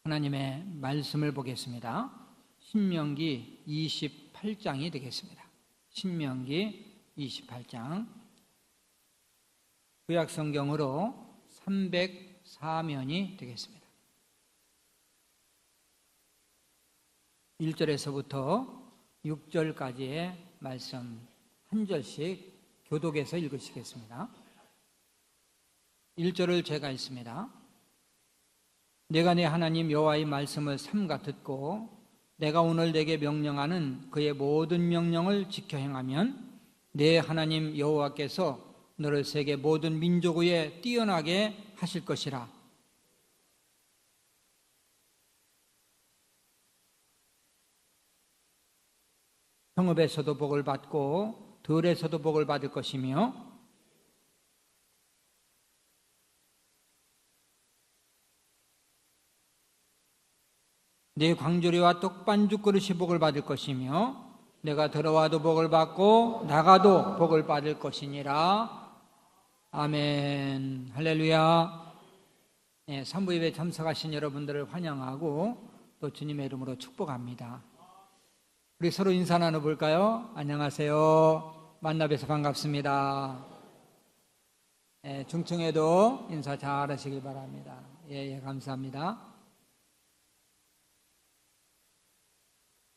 하나님의 말씀을 보겠습니다. 신명기 28장이 되겠습니다. 신명기 28장, 구약성경으로 304면이 되겠습니다. 1절에서부터 6절까지의 말씀 한 절씩 교독해서 읽으시겠습니다. 1절을 제가 읽습니다. 내가 내 하나님 여호와의 말씀을 삼가 듣고 내가 오늘 내게 명령하는 그의 모든 명령을 지켜 행하면 내 하나님 여호와께서 너를 세계 모든 민족 위에 뛰어나게 하실 것이라. 성읍에서도 복을 받고 들에서도 복을 받을 것이며 내 광조리와 떡반죽 그릇이 복을 받을 것이며 내가 들어와도 복을 받고 나가도 복을 받을 것이니라. 아멘. 할렐루야. 네, 산부 예배 참석하신 여러분들을 환영하고 또 주님의 이름으로 축복합니다. 우리 서로 인사 나눠볼까요? 안녕하세요. 만나 뵈서 반갑습니다. 네, 중층에도 인사 잘 하시길 바랍니다. 예, 감사합니다.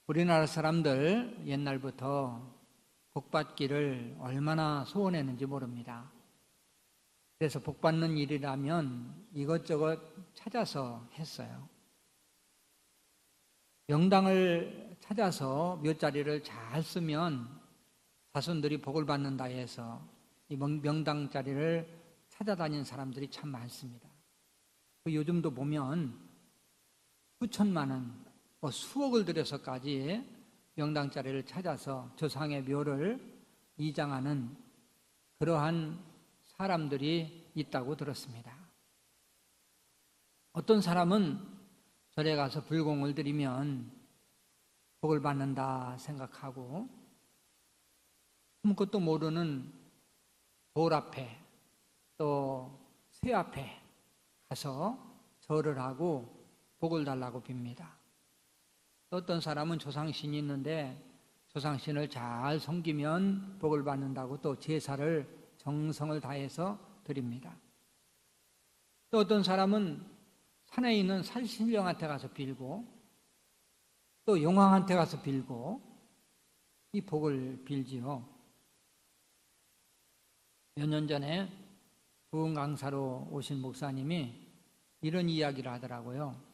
우리나라 사람들 옛날부터 복받기를 얼마나 소원했는지 모릅니다. 그래서 복받는 일이라면 이것저것 찾아서 했어요. 명당을 찾아서 몇 자리를 잘 쓰면 자손들이 복을 받는다 해서 이 명당 자리를 찾아다니는 사람들이 참 많습니다. 요즘도 보면 수천만 원, 수억을 들여서까지 명당 자리를 찾아서 조상의 묘를 이장하는 그러한 사람들이 있다고 들었습니다. 어떤 사람은 절에 가서 불공을 드리면 복을 받는다 생각하고 아무것도 모르는 돌 앞에 또 새 앞에 가서 절을 하고 복을 달라고 빕니다. 어떤 사람은 조상신이 있는데 조상신을 잘 섬기면 복을 받는다고 또 제사를 정성을 다해서 드립니다. 또 어떤 사람은 산에 있는 산신령한테 가서 빌고 또 용왕한테 가서 빌고 이 복을 빌지요. 몇 년 전에 부흥 강사로 오신 목사님이 이런 이야기를 하더라고요.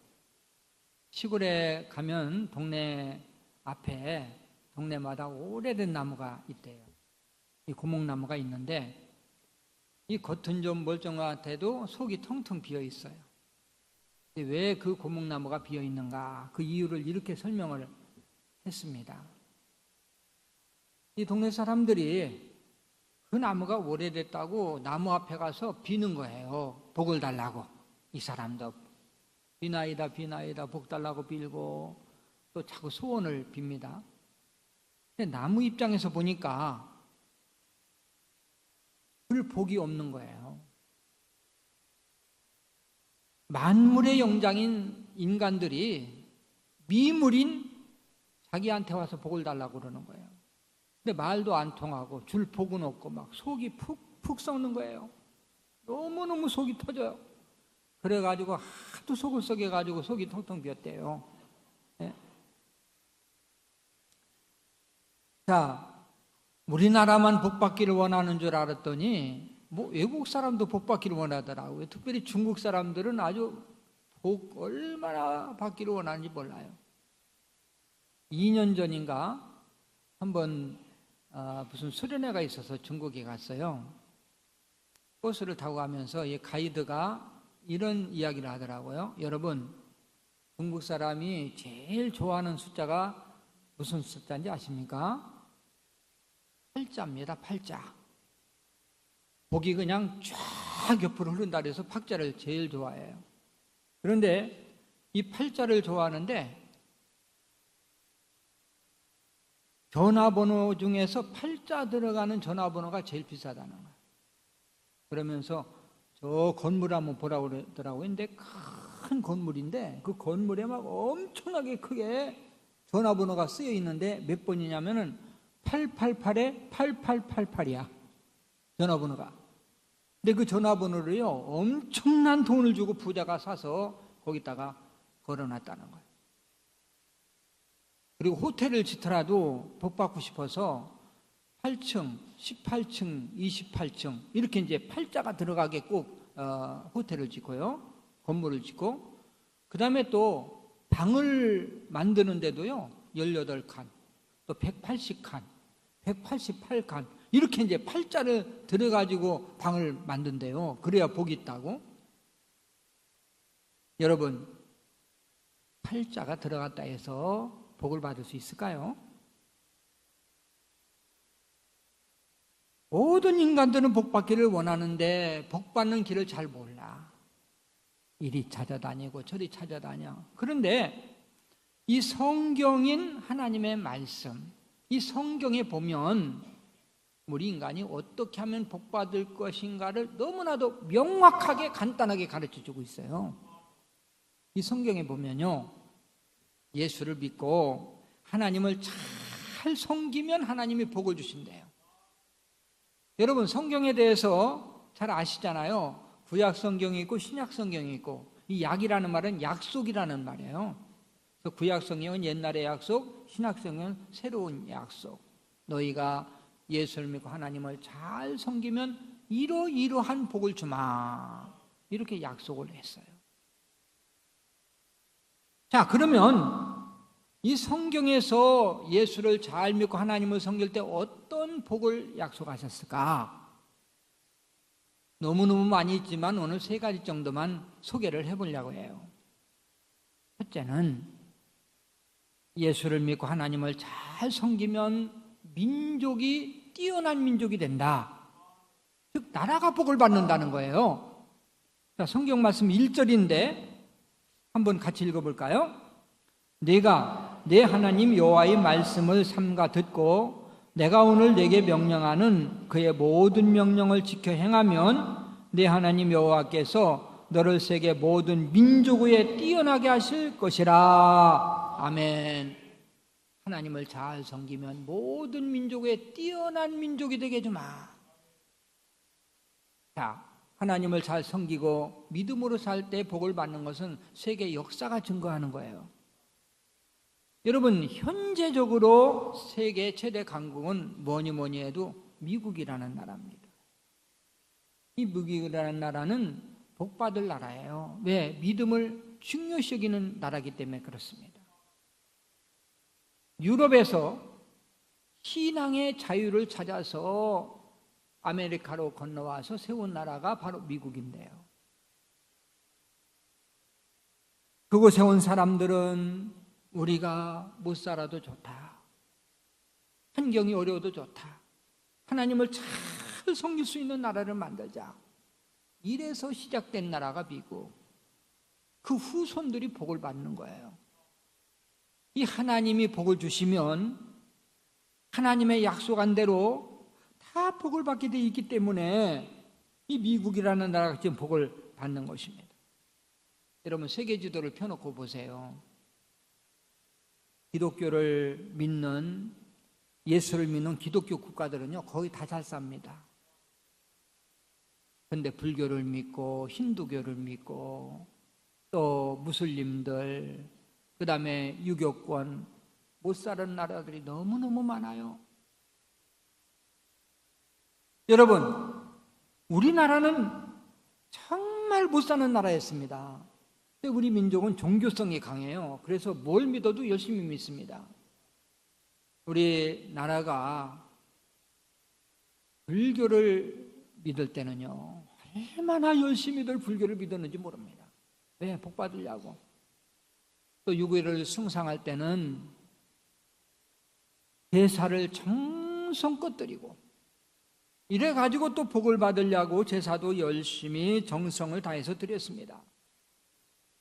시골에 가면 동네 앞에 동네마다 오래된 나무가 있대요. 이 고목나무가 있는데 이 겉은 좀 멀쩡한데도 속이 텅텅 비어 있어요. 왜 그 고목나무가 비어 있는가? 그 이유를 이렇게 설명을 했습니다. 이 동네 사람들이 그 나무가 오래됐다고 나무 앞에 가서 비는 거예요. 복을 달라고. 이 사람도 비나이다 비나이다 복 달라고 빌고 또 자꾸 소원을 빕니다. 근데 나무 입장에서 보니까 별 복이 없는 거예요. 만물의 영장인 인간들이 미물인 자기한테 와서 복을 달라고 그러는 거예요. 근데 말도 안 통하고 줄 복은 없고 막 속이 푹 썩는 거예요. 너무너무 속이 터져요. 그래가지고 하도 속을 썩여가지고 속이 텅텅 비었대요. 네. 자, 우리나라만 복받기를 원하는 줄 알았더니 외국 사람도 복받기를 원하더라고요. 특별히 중국 사람들은 아주 복 얼마나 받기를 원하는지 몰라요. 2년 전인가 한번 무슨 수련회가 있어서 중국에 갔어요. 버스를 타고 가면서 이 가이드가 이런 이야기를 하더라고요. 여러분, 중국 사람이 제일 좋아하는 숫자가 무슨 숫자인지 아십니까? 8자입니다. 8자. 복이 그냥 쫙 옆으로 흐른다 그래서 8자를 제일 좋아해요. 그런데 이 8자를 좋아하는데 전화번호 중에서 8자 들어가는 전화번호가 제일 비싸다는 거예요. 그러면서 저 건물 한번 보라고 그러더라고요. 근데 큰 건물인데 그 건물에 막 엄청나게 크게 전화번호가 쓰여 있는데 몇 번이냐면은 888에 8888이야. 전화번호가. 근데 그 전화번호를요, 엄청난 돈을 주고 부자가 사서 거기다가 걸어놨다는 거예요. 그리고 호텔을 짓더라도 복 받고 싶어서 8층, 18층, 28층 이렇게 이제 팔자가 들어가게 꼭 호텔을 짓고요, 건물을 짓고, 그 다음에 또 방을 만드는데도요 18칸, 또 180칸, 188칸 이렇게 이제 팔자를 들어가지고 방을 만든대요. 그래야 복이 있다고. 여러분, 팔자가 들어갔다 해서 복을 받을 수 있을까요? 모든 인간들은 복 받기를 원하는데 복 받는 길을 잘 몰라. 이리 찾아다니고 저리 찾아다녀. 그런데 이 성경인 하나님의 말씀, 이 성경에 보면 우리 인간이 어떻게 하면 복 받을 것인가를 너무나도 명확하게 간단하게 가르쳐주고 있어요. 이 성경에 보면요, 예수를 믿고 하나님을 잘 섬기면 하나님이 복을 주신대요. 여러분, 성경에 대해서 잘 아시잖아요. 구약 성경이 있고 신약 성경이 있고, 이 약이라는 말은 약속이라는 말이에요. 그래서 구약 성경은 옛날의 약속, 신약 성경은 새로운 약속. 너희가 예수를 믿고 하나님을 잘 섬기면 이러이러한 복을 주마, 이렇게 약속을 했어요. 자, 그러면 이 성경에서 예수를 잘 믿고 하나님을 섬길 때 어떤 복을 약속하셨을까? 너무너무 많이 있지만 오늘 3가지 정도만 소개를 해보려고 해요. 첫째는 예수를 믿고 하나님을 잘 섬기면 민족이 뛰어난 민족이 된다. 즉 나라가 복을 받는다는 거예요. 자, 성경 말씀 1절인데 한번 같이 읽어볼까요? 내가 내 하나님 여호와의 말씀을 삼가 듣고 내가 오늘 내게 명령하는 그의 모든 명령을 지켜 행하면 내 하나님 여호와께서 너를 세계 모든 민족 위에 뛰어나게 하실 것이라. 아멘. 하나님을 잘 섬기면 모든 민족 위에 뛰어난 민족이 되게 해주마. 자, 하나님을 잘 섬기고 믿음으로 살 때 복을 받는 것은 세계 역사가 증거하는 거예요. 여러분, 현재적으로 세계 최대 강국은 뭐니 해도 미국이라는 나라입니다. 이 미국이라는 나라는 복받을 나라예요. 왜? 믿음을 중요시 여기는 나라이기 때문에 그렇습니다. 유럽에서 신앙의 자유를 찾아서 아메리카로 건너와서 세운 나라가 바로 미국인데요. 그곳에 온 사람들은 우리가 못 살아도 좋다, 환경이 어려워도 좋다, 하나님을 잘 섬길 수 있는 나라를 만들자, 이래서 시작된 나라가 미국. 그 후손들이 복을 받는 거예요. 이 하나님이 복을 주시면 하나님의 약속한 대로 다 복을 받게 돼 있기 때문에 이 미국이라는 나라가 지금 복을 받는 것입니다. 여러분, 세계 지도를 펴놓고 보세요. 기독교를 믿는, 예수를 믿는 기독교 국가들은요 거의 다 잘 삽니다. 그런데 불교를 믿고 힌두교를 믿고 또 무슬림들, 그 다음에 유교권 못 사는 나라들이 너무너무 많아요. 여러분, 우리나라는 정말 못 사는 나라였습니다. 근데 우리 민족은 종교성이 강해요. 그래서 뭘 믿어도 열심히 믿습니다. 우리 나라가 불교를 믿을 때는요 얼마나 열심히들 불교를 믿었는지 모릅니다. 왜? 복 받으려고. 또 유교를 숭상할 때는 제사를 정성껏 드리고, 이래가지고 또 복을 받으려고 제사도 열심히 정성을 다해서 드렸습니다.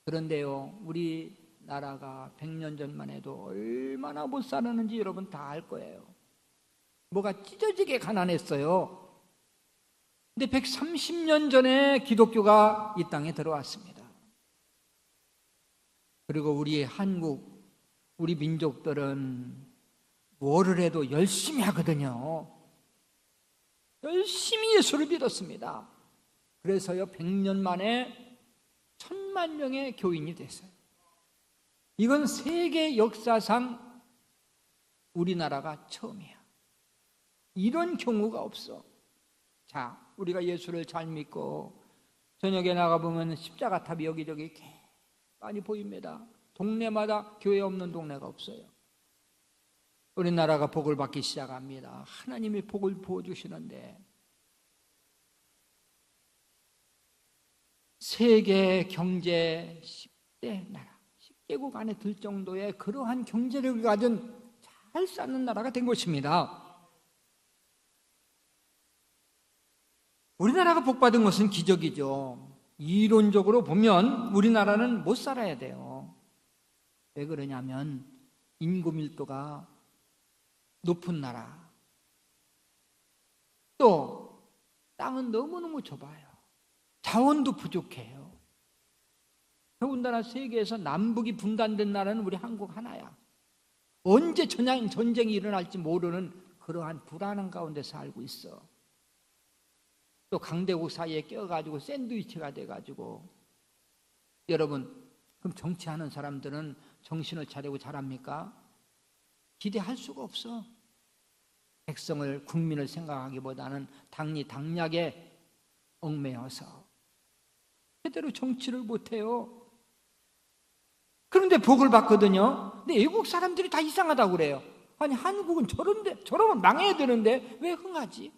그런데요, 우리나라가 100년 전만 해도 얼마나 못 살았는지 여러분 다 알 거예요. 뭐가 찢어지게 가난했어요. 근데 130년 전에 기독교가 이 땅에 들어왔습니다. 그리고 우리 한국, 우리 민족들은 뭐를 해도 열심히 하거든요. 열심히 예수를 믿었습니다. 그래서요 100년 만에 1000만 명의 교인이 됐어요. 이건 세계 역사상 우리나라가 처음이야. 이런 경우가 없어. 자, 우리가 예수를 잘 믿고 저녁에 나가보면 십자가탑이 여기저기 많이 보입니다. 동네마다 교회 없는 동네가 없어요. 우리나라가 복을 받기 시작합니다. 하나님이 복을 부어주시는데 세계 경제 10대 나라, 10개국 안에 들 정도의 그러한 경제력을 가진 잘 사는 나라가 된 것입니다. 우리나라가 복받은 것은 기적이죠. 이론적으로 보면 우리나라는 못 살아야 돼요. 왜 그러냐면 인구 밀도가 높은 나라, 또 땅은 너무너무 좁아요. 자원도 부족해요. 더군다나 세계에서 남북이 분단된 나라는 우리 한국 하나야. 언제 전쟁이 일어날지 모르는 그러한 불안한 가운데 살고 있어. 또 강대국 사이에 껴가지고 샌드위치가 돼가지고. 여러분, 그럼 정치하는 사람들은 정신을 차리고 잘합니까? 기대할 수가 없어. 백성을, 국민을 생각하기보다는 당리당략에 얽매여서 제대로 정치를 못해요. 그런데 복을 받거든요. 근데 외국 사람들이 다 이상하다고 그래요. 아니 한국은 저러면 망해야 되는데 왜 흥하지?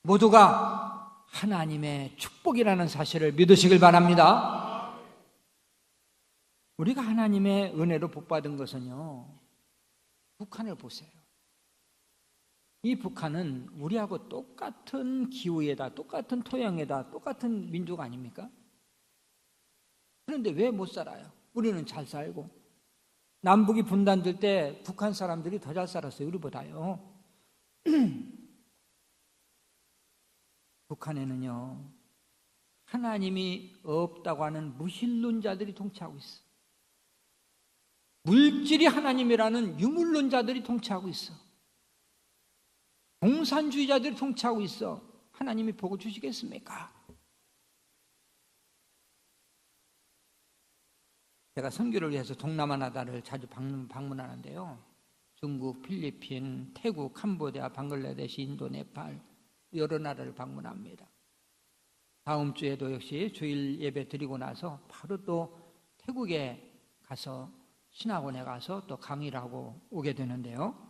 모두가 하나님의 축복이라는 사실을 믿으시길 바랍니다. 우리가 하나님의 은혜로 복받은 것은요, 북한을 보세요. 이 북한은 우리하고 똑같은 기후에다, 똑같은 토양에다, 똑같은 민족 아닙니까? 그런데 왜 못 살아요? 우리는 잘 살고. 남북이 분단될 때 북한 사람들이 더 잘 살았어요, 우리보다요. 북한에는요, 하나님이 없다고 하는 무신론자들이 통치하고 있어. 물질이 하나님이라는 유물론자들이 통치하고 있어. 공산주의자들이 통치하고 있어. 하나님이 복을 주시겠습니까? 제가 선교를 위해서 동남아 나라를 자주 방문하는데요. 중국, 필리핀, 태국, 캄보디아, 방글라데시, 인도, 네팔 여러 나라를 방문합니다. 다음 주에도 역시 주일 예배 드리고 나서 바로 또 태국에 가서 신학원에 가서 또 강의를 하고 오게 되는데요.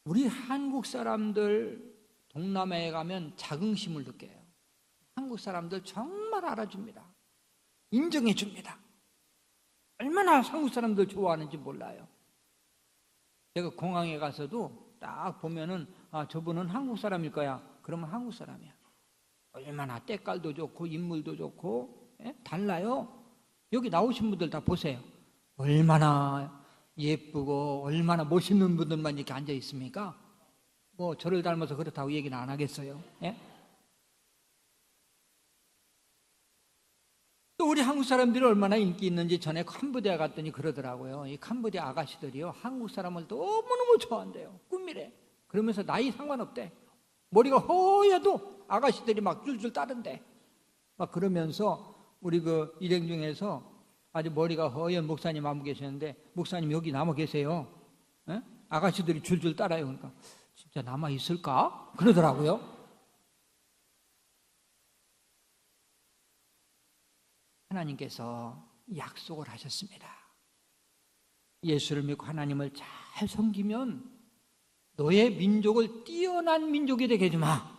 우리 한국 사람들 동남아에 가면 자긍심을 느껴요. 한국 사람들 정말 알아줍니다. 인정해 줍니다. 얼마나 한국 사람들 좋아하는지 몰라요. 제가 공항에 가서도 딱 보면은 저분은 한국 사람일 거야. 그러면 한국 사람이야. 얼마나 때깔도 좋고 인물도 좋고 달라요. 여기 나오신 분들 다 보세요. 얼마나 예쁘고 얼마나 멋있는 분들만 이렇게 앉아 있습니까? 뭐 저를 닮아서 그렇다고 얘기는 안 하겠어요. 또 우리 한국 사람들이 얼마나 인기 있는지 전에 캄보디아 갔더니 그러더라고요. 이 캄보디아 아가씨들이요, 한국 사람을 너무너무 좋아한대요. 꿈이래. 그러면서 나이 상관없대. 머리가 허여도 아가씨들이 막 줄줄 따른대. 막 그러면서 우리 그 일행 중에서 아주 머리가 허연 목사님 한 분 계셨는데, 목사님 여기 남아 계세요. 아가씨들이 줄줄 따라요. 그러니까 진짜 남아 있을까? 그러더라고요. 하나님께서 약속을 하셨습니다. 예수를 믿고 하나님을 잘 섬기면 너의 민족을 뛰어난 민족이 되게 해주마.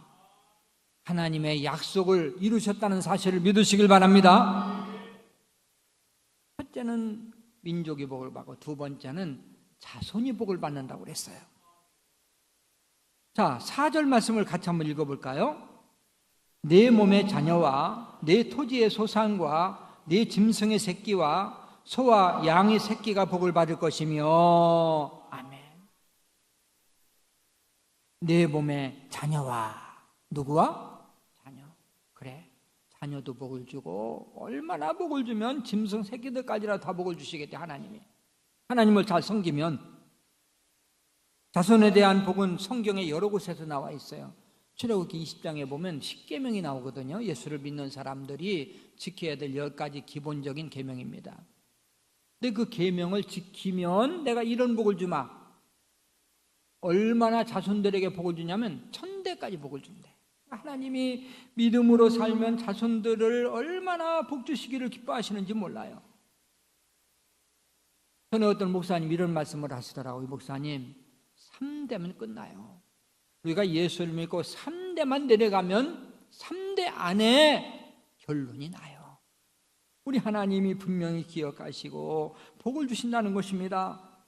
하나님의 약속을 이루셨다는 사실을 믿으시길 바랍니다. 첫째는 민족이 복을 받고 두 번째는 자손이 복을 받는다고 그랬어요. 자, 4절 말씀을 같이 한번 읽어볼까요? 내 몸의 자녀와 내 토지의 소산과 내 짐승의 새끼와 소와 양의 새끼가 복을 받을 것이며. 아멘. 내 몸의 자녀와 누구와? 그래, 자녀도 복을 주고 얼마나 복을 주면 짐승 새끼들까지라도 다 복을 주시겠대. 하나님이 하나님을 잘 섬기면. 자손에 대한 복은 성경에 여러 곳에서 나와 있어요. 출애굽기 20장에 보면 10계명이 나오거든요. 예수를 믿는 사람들이 지켜야 될 10가지 기본적인 계명입니다. 근데 그 계명을 지키면 내가 이런 복을 주마. 얼마나 자손들에게 복을 주냐면 1000대까지 복을 준대. 하나님이 믿음으로 살면 자손들을 얼마나 복 주시기를 기뻐하시는지 몰라요. 전에 어떤 목사님 이런 말씀을 하시더라고요. 목사님, 3대면 끝나요. 우리가 예수를 믿고 3대만 내려가면 3대 안에 결론이 나요. 우리 하나님이 분명히 기억하시고 복을 주신다는 것입니다.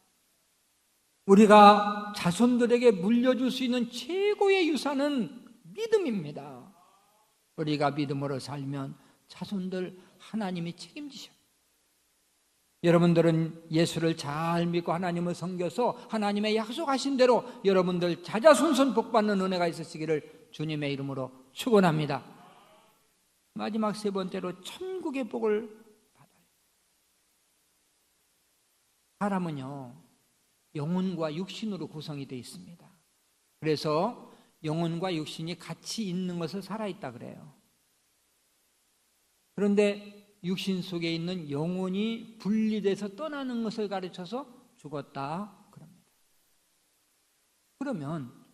우리가 자손들에게 물려줄 수 있는 최고의 유산은 믿음입니다. 우리가 믿음으로 살면 자손들 하나님이 책임지셔요. 여러분들은 예수를 잘 믿고 하나님을 섬겨서 하나님의 약속하신 대로 여러분들 자자손손 복받는 은혜가 있으시기를 주님의 이름으로 축원합니다. 마지막 세 번째로 천국의 복을 받아요. 사람은요, 영혼과 육신으로 구성이 되어 있습니다. 그래서 영혼과 육신이 같이 있는 것을 살아있다 그래요. 그런데 육신 속에 있는 영혼이 분리돼서 떠나는 것을 가르쳐서 죽었다 그럽니다. 그러면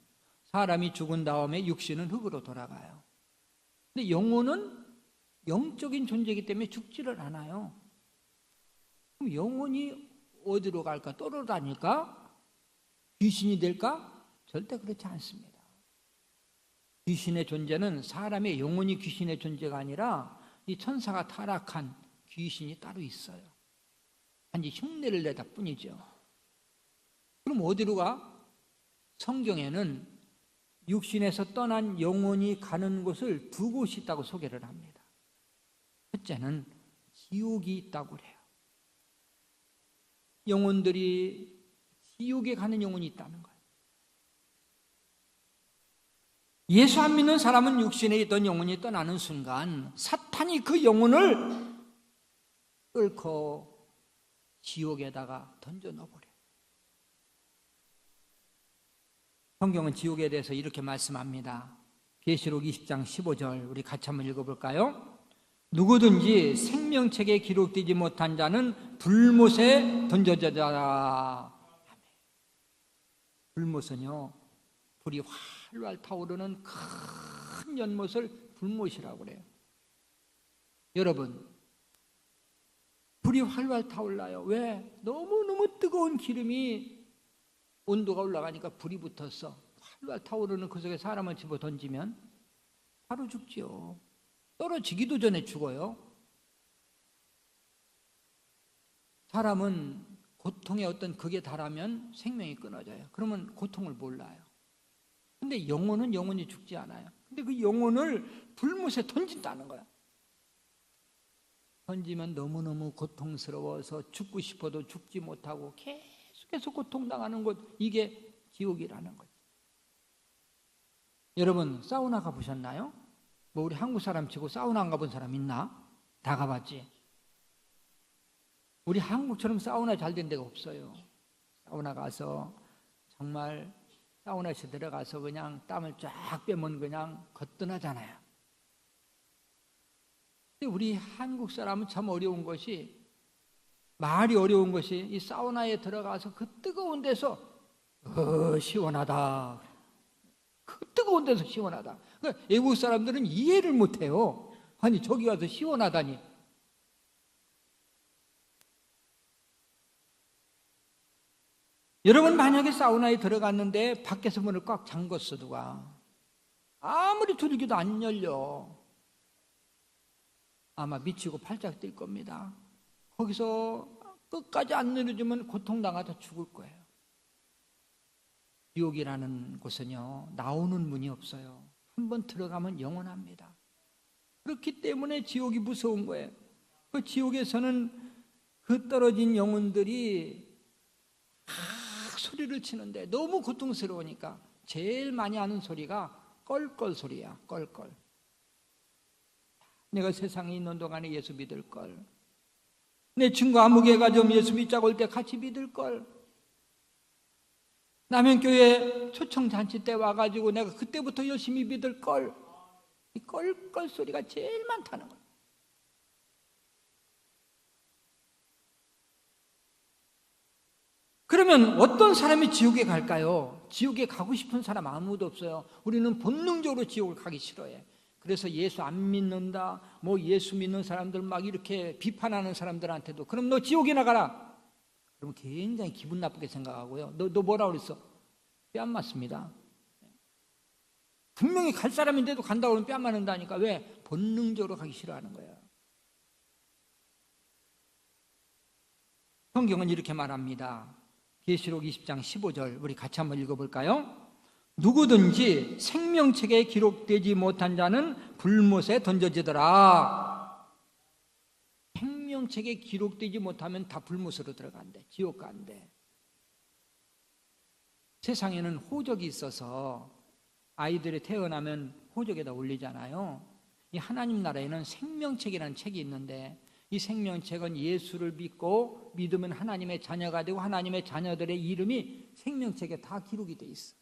사람이 죽은 다음에 육신은 흙으로 돌아가요. 근데 영혼은 영적인 존재이기 때문에 죽지를 않아요. 그럼 영혼이 어디로 갈까? 떠돌아다닐까? 귀신이 될까? 절대 그렇지 않습니다. 귀신의 존재는 사람의 영혼이 귀신의 존재가 아니라 이 천사가 타락한 귀신이 따로 있어요. 단지 흉내를 내다 뿐이죠. 그럼 어디로 가? 성경에는 육신에서 떠난 영혼이 가는 곳을 두 곳이 있다고 소개를 합니다. 첫째는 지옥이 있다고 그래요. 영혼들이 지옥에 가는 영혼이 있다는 거예요. 예수 안 믿는 사람은 육신에 있던 영혼이 떠나는 순간 사탄이 그 영혼을 끌고 지옥에다가 던져 넣어버려요. 성경은 지옥에 대해서 이렇게 말씀합니다. 계시록 20장 15절 우리 같이 한번 읽어볼까요? 누구든지 생명책에 기록되지 못한 자는 불못에 던져져라. 불못은요, 불이 활활 타오르는 큰 연못을 불못이라고 그래요. 여러분, 불이 활활 타올라요. 왜? 너무너무 뜨거운 기름이 온도가 올라가니까 불이 붙어서 활활 타오르는 그 속에 사람을 집어 던지면 바로 죽지요. 떨어지기도 전에 죽어요. 사람은 고통의 어떤 극에 달하면 생명이 끊어져요. 그러면 고통을 몰라요. 근데 영혼은 영원히 죽지 않아요. 근데 그 영혼을 불못에 던진다는 거야. 던지면 너무너무 고통스러워서 죽고 싶어도 죽지 못하고 계속해서 고통당하는 곳, 이게 지옥이라는 거죠. 여러분, 사우나 가보셨나요? 뭐 우리 한국 사람 치고 사우나 안 가본 사람 있나? 다 가봤지? 우리 한국처럼 사우나 잘 된 데가 없어요. 사우나 가서 정말 사우나에 들어가서 그냥 땀을 쫙 빼면 그냥 거뜬하잖아요. 근데 우리 한국 사람은 참 어려운 것이, 말이 어려운 것이 이 사우나에 들어가서 그 뜨거운 데서 시원하다. 그 뜨거운 데서 시원하다. 그러니까 외국 사람들은 이해를 못해요. 아니 저기 가서 시원하다니. 여러분, 만약에 사우나에 들어갔는데 밖에서 문을 꽉 잠궜어 누가, 아무리 두들겨도 안 열려. 아마 미치고 팔짝 뛸 겁니다. 거기서 끝까지 안 내려주면 고통당하다 죽을 거예요. 지옥이라는 곳은요, 나오는 문이 없어요. 한번 들어가면 영원합니다. 그렇기 때문에 지옥이 무서운 거예요. 그 지옥에서는 그 떨어진 영혼들이 막 소리를 치는데 너무 고통스러우니까 제일 많이 하는 소리가 껄껄 소리야. 껄껄. 내가 세상에 있는 동안에 예수 믿을 걸. 내 친구 아무개가 좀 예수 믿자고 할 때 같이 믿을 걸. 남현교회 초청잔치 때 와가지고 내가 그때부터 열심히 믿을 걸. 이 껄껄 소리가 제일 많다는 거예요. 그러면 어떤 사람이 지옥에 갈까요? 지옥에 가고 싶은 사람 아무도 없어요. 우리는 본능적으로 지옥을 가기 싫어해. 그래서 예수 안 믿는다, 뭐 예수 믿는 사람들 막 이렇게 비판하는 사람들한테도 그럼 너 지옥이나 가라. 그러면 굉장히 기분 나쁘게 생각하고요. 너 뭐라 그랬어? 뺨 맞습니다. 분명히 갈 사람인데도 간다고 하면 뺨 맞는다니까. 왜? 본능적으로 가기 싫어하는 거예요. 성경은 이렇게 말합니다. 계시록 20장 15절 우리 같이 한번 읽어볼까요? 누구든지 생명책에 기록되지 못한 자는 불못에 던져지더라. 생명책에 기록되지 못하면 다 불못으로 들어간대. 지옥 간대. 세상에는 호적이 있어서 아이들이 태어나면 호적에다 올리잖아요. 이 하나님 나라에는 생명책이라는 책이 있는데 이 생명책은 예수를 믿고 믿으면 하나님의 자녀가 되고 하나님의 자녀들의 이름이 생명책에 다 기록이 돼 있어.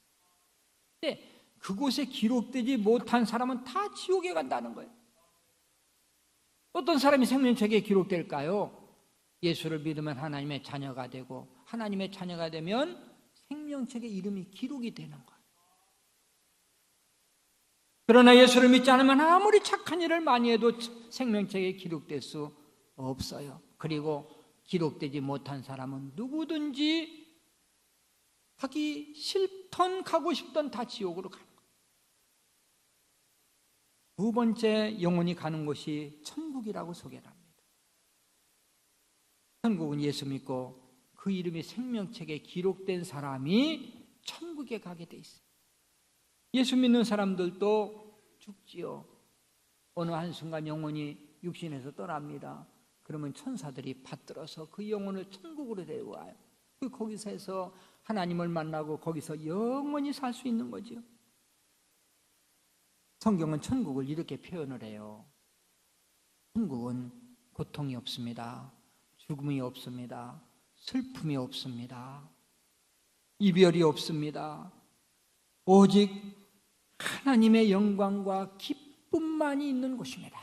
근데 그곳에 기록되지 못한 사람은 다 지옥에 간다는 거예요. 어떤 사람이 생명책에 기록될까요? 예수를 믿으면 하나님의 자녀가 되고 하나님의 자녀가 되면 생명책에 이름이 기록이 되는 거예요. 그러나 예수를 믿지 않으면 아무리 착한 일을 많이 해도 생명책에 기록될 수 없어요. 그리고 기록되지 못한 사람은 누구든지 가기 싫던 가고 싶던 다 지옥으로 가는 거예요. 두 번째 영혼이 가는 곳이 천국이라고 소개를 합니다. 천국은 예수 믿고 그 이름이 생명책에 기록된 사람이 천국에 가게 돼 있어요. 예수 믿는 사람들도 죽지요. 어느 한순간 영혼이 육신에서 떠납니다. 그러면 천사들이 받들어서 그 영혼을 천국으로 데려와요. 거기서 해서 하나님을 만나고 거기서 영원히 살 수 있는 거죠. 성경은 천국을 이렇게 표현을 해요. 천국은 고통이 없습니다. 죽음이 없습니다. 슬픔이 없습니다. 이별이 없습니다. 오직 하나님의 영광과 기쁨만이 있는 곳입니다.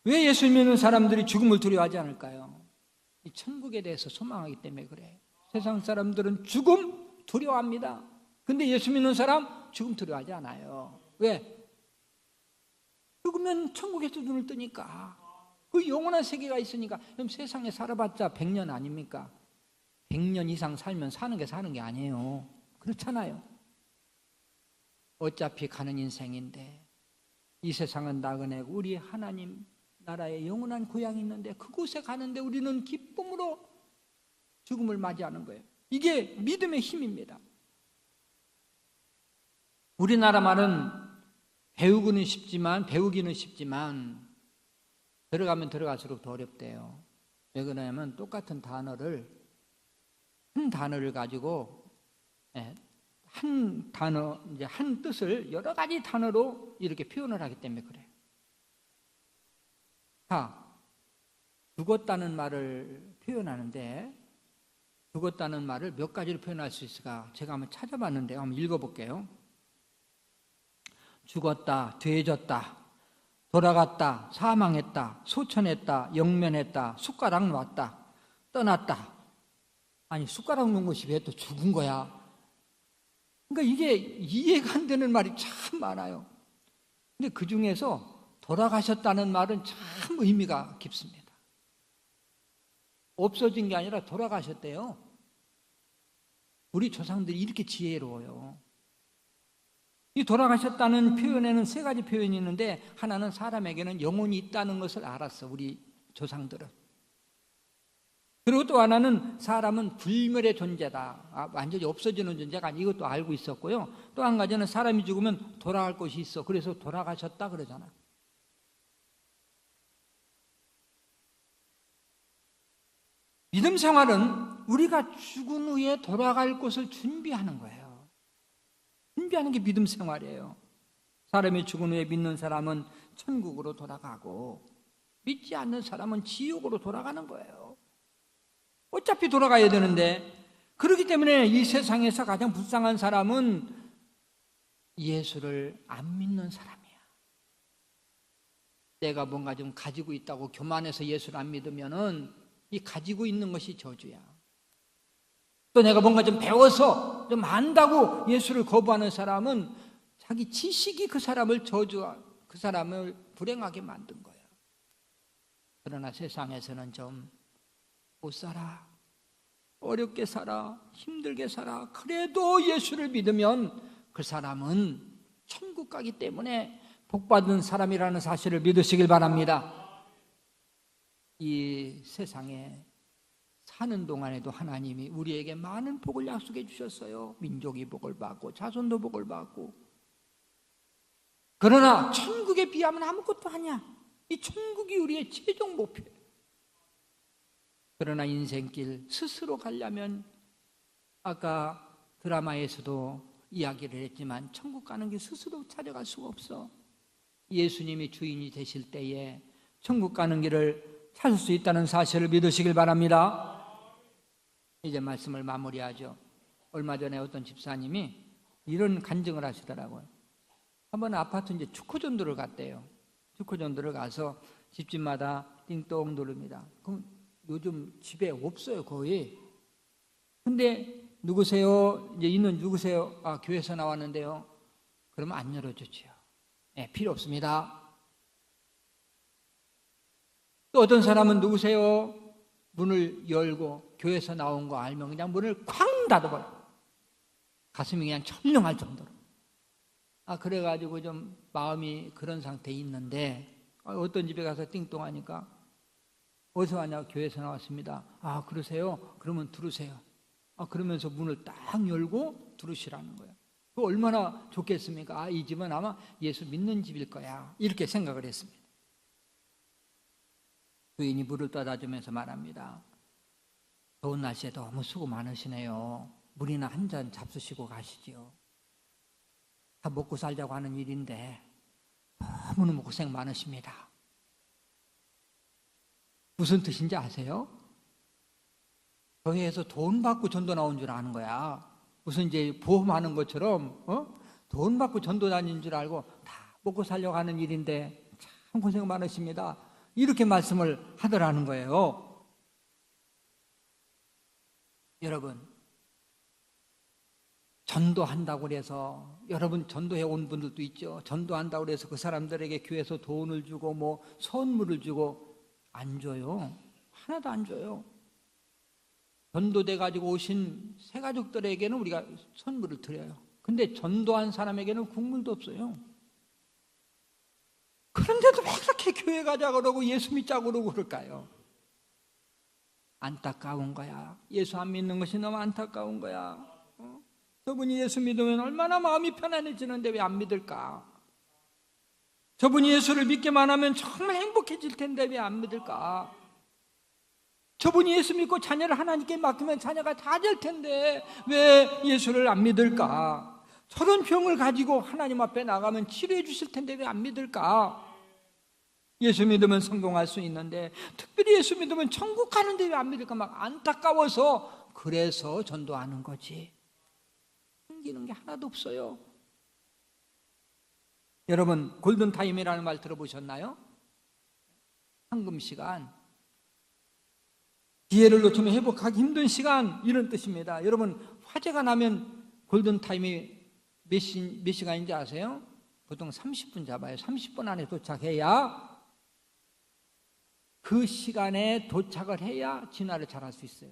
왜 예수 믿는 사람들이 죽음을 두려워하지 않을까요? 이 천국에 대해서 소망하기 때문에 그래요. 세상 사람들은 죽음 두려워합니다. 근데 예수 믿는 사람 죽음 두려워하지 않아요. 왜? 죽으면 천국에서 눈을 뜨니까. 그 영원한 세계가 있으니까. 그럼 세상에 살아봤자 100년 아닙니까? 100년 이상 살면 사는 게 아니에요. 그렇잖아요. 어차피 가는 인생인데 이 세상은 나그네고 우리 하나님 나라에 영원한 고향이 있는데 그곳에 가는데 우리는 기쁨으로 죽음을 맞이하는 거예요. 이게 믿음의 힘입니다. 우리나라 말은 배우기는 쉽지만 들어가면 들어갈수록 더 어렵대요. 왜 그러냐면 똑같은 단어를 한 단어를 가지고 한 단어, 이제 한 뜻을 여러 가지 단어로 이렇게 표현을 하기 때문에 그래요. 자, 죽었다는 말을 표현하는데 죽었다는 말을 몇 가지로 표현할 수 있을까? 제가 한번 찾아봤는데 한번 읽어볼게요. 죽었다, 되졌다, 돌아갔다, 사망했다, 소천했다, 영면했다, 숟가락 놨다, 떠났다. 아니 숟가락 놓은 것이 왜 또 죽은 거야? 그러니까 이게 이해가 안 되는 말이 참 많아요. 근데 그 중에서 돌아가셨다는 말은 참 의미가 깊습니다. 없어진 게 아니라 돌아가셨대요. 우리 조상들이 이렇게 지혜로워요. 이 돌아가셨다는 표현에는 세 가지 표현이 있는데 하나는 사람에게는 영혼이 있다는 것을 알았어, 우리 조상들은. 그리고 또 하나는 사람은 불멸의 존재다. 완전히 없어지는 존재가 아니, 이것도 알고 있었고요. 또 한 가지는 사람이 죽으면 돌아갈 곳이 있어. 그래서 돌아가셨다 그러잖아요. 믿음 생활은 우리가 죽은 후에 돌아갈 곳을 준비하는 거예요. 준비하는 게 믿음 생활이에요. 사람이 죽은 후에 믿는 사람은 천국으로 돌아가고 믿지 않는 사람은 지옥으로 돌아가는 거예요. 어차피 돌아가야 되는데, 그렇기 때문에 이 세상에서 가장 불쌍한 사람은 예수를 안 믿는 사람이야. 내가 뭔가 좀 가지고 있다고 교만해서 예수를 안 믿으면은 이 가지고 있는 것이 저주야. 또 내가 뭔가 좀 배워서 좀 안다고 예수를 거부하는 사람은 자기 지식이 그 사람을 그 사람을 불행하게 만든 거야. 그러나 세상에서는 좀 못 살아, 어렵게 살아, 힘들게 살아, 그래도 예수를 믿으면 그 사람은 천국 가기 때문에 복받은 사람이라는 사실을 믿으시길 바랍니다. 이 세상에 사는 동안에도 하나님이 우리에게 많은 복을 약속해 주셨어요. 민족이 복을 받고 자손도 복을 받고. 그러나 천국에 비하면 아무것도 아니야. 이 천국이 우리의 최종 목표예요. 그러나 인생길 스스로 가려면 아까 드라마에서도 이야기를 했지만 천국 가는 길 스스로 찾아갈 수가 없어. 예수님이 주인이 되실 때에 천국 가는 길을 찾을 수 있다는 사실을 믿으시길 바랍니다. 이제 말씀을 마무리하죠. 얼마 전에 어떤 집사님이 이런 간증을 하시더라고요. 한번 아파트 이제 축구전도를 갔대요. 축구전도를 가서 집집마다 띵동 누릅니다. 그럼 요즘 집에 없어요, 거의. 근데 누구세요? 이제 있는 누구세요? 아, 교회에서 나왔는데요. 그러면 안 열어주지요. 네, 필요 없습니다. 또 어떤 사람은 누구세요? 문을 열고 교회에서 나온 거 알면 그냥 문을 쾅 닫아버려. 가슴이 그냥 철렁할 정도로. 아, 그래가지고 좀 마음이 그런 상태에 있는데 어떤 집에 가서 띵동하니까 어디서 왔냐? 교회에서 나왔습니다. 아, 그러세요? 그러면 들으세요. 아, 그러면서 문을 딱 열고 들으시라는 거예요. 그 얼마나 좋겠습니까? 아, 이 집은 아마 예수 믿는 집일 거야. 이렇게 생각을 했습니다. 주인이 물을 떠다 주면서 말합니다. 더운 날씨에 너무 수고 많으시네요. 물이나 한 잔 잡수시고 가시지요. 다 먹고 살자고 하는 일인데 너무너무 고생 많으십니다. 무슨 뜻인지 아세요? 교회에서 돈 받고 전도 나온 줄 아는 거야. 무슨 이제 보험하는 것처럼 돈 받고 전도 다닌 줄 알고 다 먹고 살려고 하는 일인데 참 고생 많으십니다. 이렇게 말씀을 하더라는 거예요. 여러분, 전도한다고 그래서 여러분 전도해 온 분들도 있죠. 전도한다고 그래서 그 사람들에게 교회에서 돈을 주고 뭐 선물을 주고 안 줘요. 하나도 안 줘요. 전도돼 가지고 오신 새 가족들에게는 우리가 선물을 드려요. 근데 전도한 사람에게는 국물도 없어요. 그런데도 왜 그렇게 교회 가자 그러고 예수 믿자 그러고 그럴까요? 안타까운 거야. 예수 안 믿는 것이 너무 안타까운 거야. 저분이 예수 믿으면 얼마나 마음이 편안해지는데 왜 안 믿을까? 저분이 예수를 믿기만 하면 정말 행복해질 텐데 왜 안 믿을까? 저분이 예수 믿고 자녀를 하나님께 맡기면 자녀가 다 될 텐데 왜 예수를 안 믿을까? 저런 병을 가지고 하나님 앞에 나가면 치료해 주실 텐데 왜 안 믿을까? 예수 믿으면 성공할 수 있는데 특별히 예수 믿으면 천국 가는데 왜 안 믿을까? 막 안타까워서 그래서 전도하는 거지. 생기는 게 하나도 없어요. 여러분, 골든타임이라는 말 들어보셨나요? 황금시간, 기회를 놓치면 회복하기 힘든 시간, 이런 뜻입니다. 여러분, 화재가 나면 골든타임이 몇 시간인지 아세요? 보통 30분 잡아요. 30분 안에 도착해야, 그 시간에 도착을 해야 진화를 잘할 수 있어요.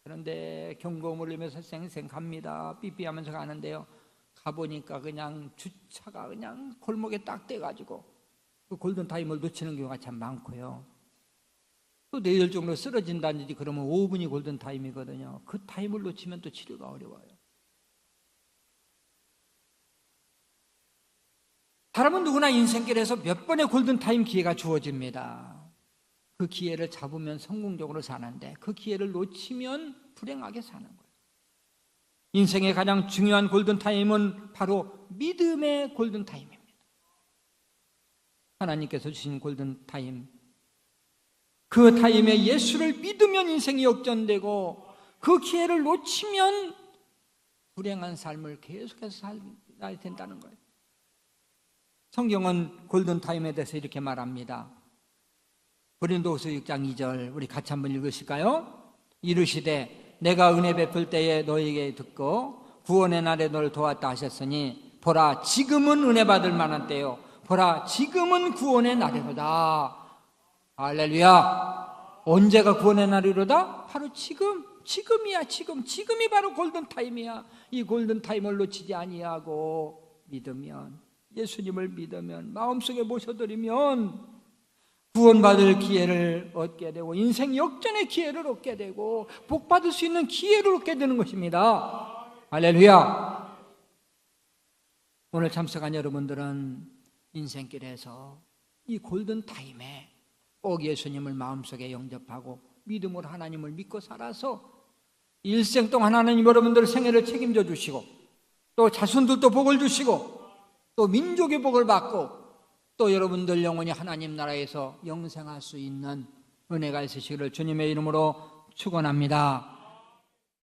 그런데 경고음을 울리면서 쌩쌩 갑니다. 삐삐하면서 가는데요, 가보니까 그냥 주차가 그냥 골목에 딱 떼가지고 그 골든타임을 놓치는 경우가 참 많고요. 또 뇌혈증으로 쓰러진다든지 그러면 5분이 골든타임이거든요. 그 타임을 놓치면 또 치료가 어려워요. 사람은 누구나 인생길에서 몇 번의 골든타임 기회가 주어집니다. 그 기회를 잡으면 성공적으로 사는데 그 기회를 놓치면 불행하게 사는 거예요. 인생의 가장 중요한 골든타임은 바로 믿음의 골든타임입니다. 하나님께서 주신 골든타임, 그 타임에 예수를 믿으면 인생이 역전되고 그 기회를 놓치면 불행한 삶을 계속해서 살아야 된다는 거예요. 성경은 골든타임에 대해서 이렇게 말합니다. 고린도후서 6장 2절 우리 같이 한번 읽으실까요? 이르시되 내가 은혜 베풀 때에 너에게 듣고 구원의 날에 너를 도왔다 하셨으니 보라 지금은 은혜 받을 만한 때요 보라 지금은 구원의 날이로다. 할렐루야. 언제가 구원의 날이로다? 바로 지금이야. 지금이 바로 골든타임이야. 이 골든타임을 놓치지 아니하고 믿으면, 예수님을 믿으면, 마음속에 모셔드리면 구원받을 기회를 얻게 되고 인생 역전의 기회를 얻게 되고 복받을 수 있는 기회를 얻게 되는 것입니다. 할렐루야. 오늘 참석한 여러분들은 인생길에서 이 골든타임에 꼭 예수님을 마음속에 영접하고 믿음으로 하나님을 믿고 살아서 일생 동안 하나님 여러분들의 생애를 책임져 주시고 또 자손들도 복을 주시고 또 민족의 복을 받고 또 여러분들 영원히 하나님 나라에서 영생할 수 있는 은혜가 있으시기를 주님의 이름으로 축원합니다.